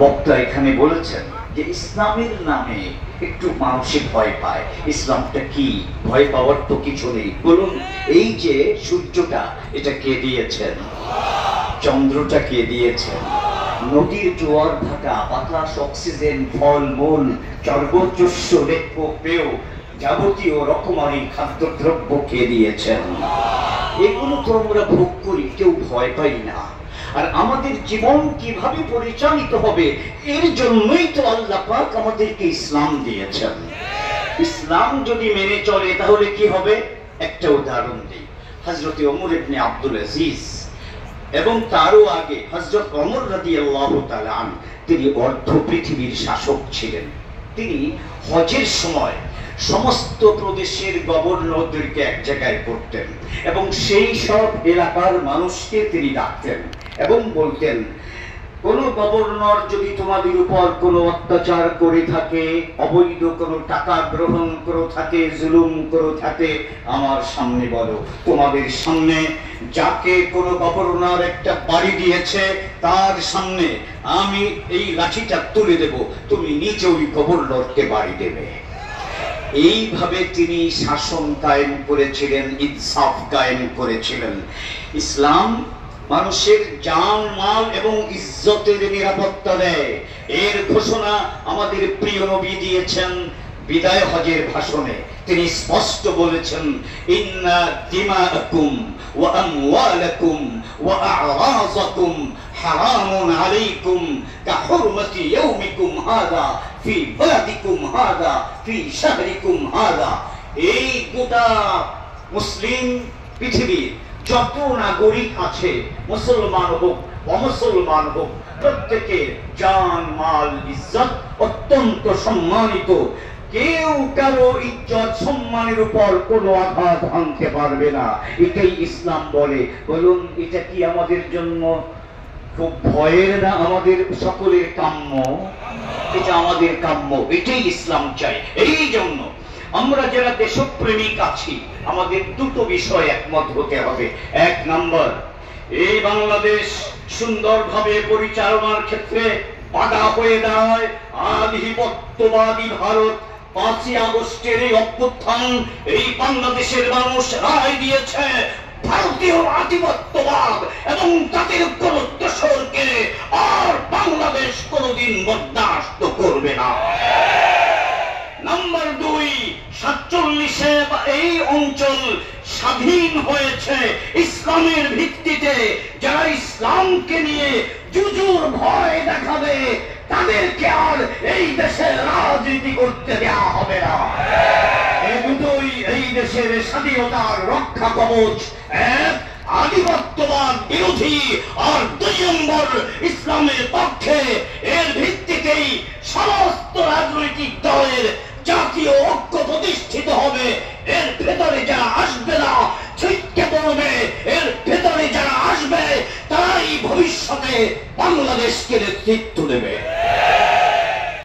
বক্তা এখানে বলেছেন যে ইসলামের নামে একটু মানুষের ভয় পায়। ইসলামটা কি? ভয় পাওয়ার তো কিছু নেই। বলুন, এই যে সূর্যটা, এটা কে দিয়েছেন? চন্দ্রটা কে দিয়েছেন? নদীর জোয়ার ভাটা, বাতাস, অক্সিজেন, ফল মূল, সর্বোচ্চ পেয় যাবতীয় রকমারি খাদ্যদ্রব্য কে দিয়েছেন? এগুলো তো আমরা ভোগ করি, কেউ ভয় পাই না। আর আমাদের জীবন কিভাবে পরিচালিত হবে, এর জন্যই তো আল্লাহ পাক আমাদেরকে ইসলাম দিয়েছেন। ইসলাম যদি মেনে চলে তাহলে কি হবে? একটা উদাহরণ দিই। হযরত ওমর ইবনে আব্দুল আজিজ এবং তারও আগে হযরত ওমর রাদিয়াল্লাহু তাআলা আনহু, তিনি অর্ধ পৃথিবীর শাসক ছিলেন। তিনি হজের সময় সমস্ত প্রদেশের গভর্নরদেরকে এক জায়গায় করতেন এবং সেই সব এলাকার মানুষকে তিনি ডাকতেন এবং বলতেন, কোন গভর্নর যদি তোমাদের উপর কোনো অত্যাচার করে থাকে, অবৈধ কোনো টাকা গ্রহণ করে থাকে, জুলুম করে থাকে, আমার সামনে বলো। তোমাদের সামনে যাকে কোন গভর্নর একটা বাড়ি দিয়েছে তার সামনে আমি এই লাঠিটা তুলে দেব, তুমি নিজে ওই গভর্নরকে বাড়ি দেবে। এইভাবে তিনি শাসন কায়েম করেছিলেন, ইনসাফ কায়েম করেছিলেন। ইসলাম মানুষের জান, মাল এবং ইজ্জতের নিরাপত্তা দেয়। এর ঘোষণা আমাদের প্রিয় নবী দিয়েছেন বিদায় হজের ভাষণে। তিনি স্পষ্ট বলেছেন, ইন্না দিমাআকুম ওয়া আমওয়ালাকুম ওয়া আ'রাযাকুম হারামুন আলাইকুম কাহুরমাতি ইয়াউমিকুম হাযা ফি বালাদিকুম হাযা ফি শাহরিকুম হাযা। এই গোটা মুসলিম পৃথিবীর যত নাগরিক আছে, মুসলমান হোক অমুসলমান হোক, প্রত্যেকের জান, মাল, ইজ্জত অত্যন্ত সম্মানিত। কেউ কারো ইজ্জত সম্মানের উপর কোনো আঘাত আনতে পারবে না। এটাই ইসলাম বলে। বলুন, এটা কি আমাদের জন্য খুব ভয়ের না আমাদের সকলের কাম্য? এটা আমাদের কাম্য, এটাই ইসলাম চাই। এই জন্য আমরা যারা দেশপ্রেমিক আছি, আমাদের দুটো বিষয় একমত হতে হবে। এক নম্বর, এই বাংলাদেশ সুন্দরভাবে পরিচালনার ক্ষেত্রে বাধা হয়ে দাঁড়ায় আধিপত্যবাদী ভারত। 5ই আগস্টের এই অভ্যুত্থান, এই বাংলাদেশের মানুষ রায় দিয়েছে ভারতীয় আধিপত্যবাদ এবং তাদের কোন দোসরকে আর বাংলাদেশ কোনদিন বরদাস্ত করবে না। নাম্বার 2, 47-এ এই অঞ্চল স্বাধীন হয়েছে ইসলামের ভিত্তিতে। যারা ইসলামকে নিয়ে জুজুর ভয় দেখাবে তাদেরকে আর এই দেশের রাজনীতি করতে দেওয়া হবে না। এই দুটোই এই দেশের স্বাধীনতার রক্ষা কবচ। এক, আধিপত্যবাদ বিরোধী, আর 2 নম্বর ইসলামের পক্ষে। এর ভিত্তিতেই সমস্ত রাজনৈতিক দলের জাতীয় ঐক্য প্রতিষ্ঠিত হবে। এর ভেতরে যারা আসবে না ছিটকে পড়বে, এর ভেতরে যারা আসবে তারাই ভবিষ্যতে বাংলাদেশকে নেতৃত্ব দেবে।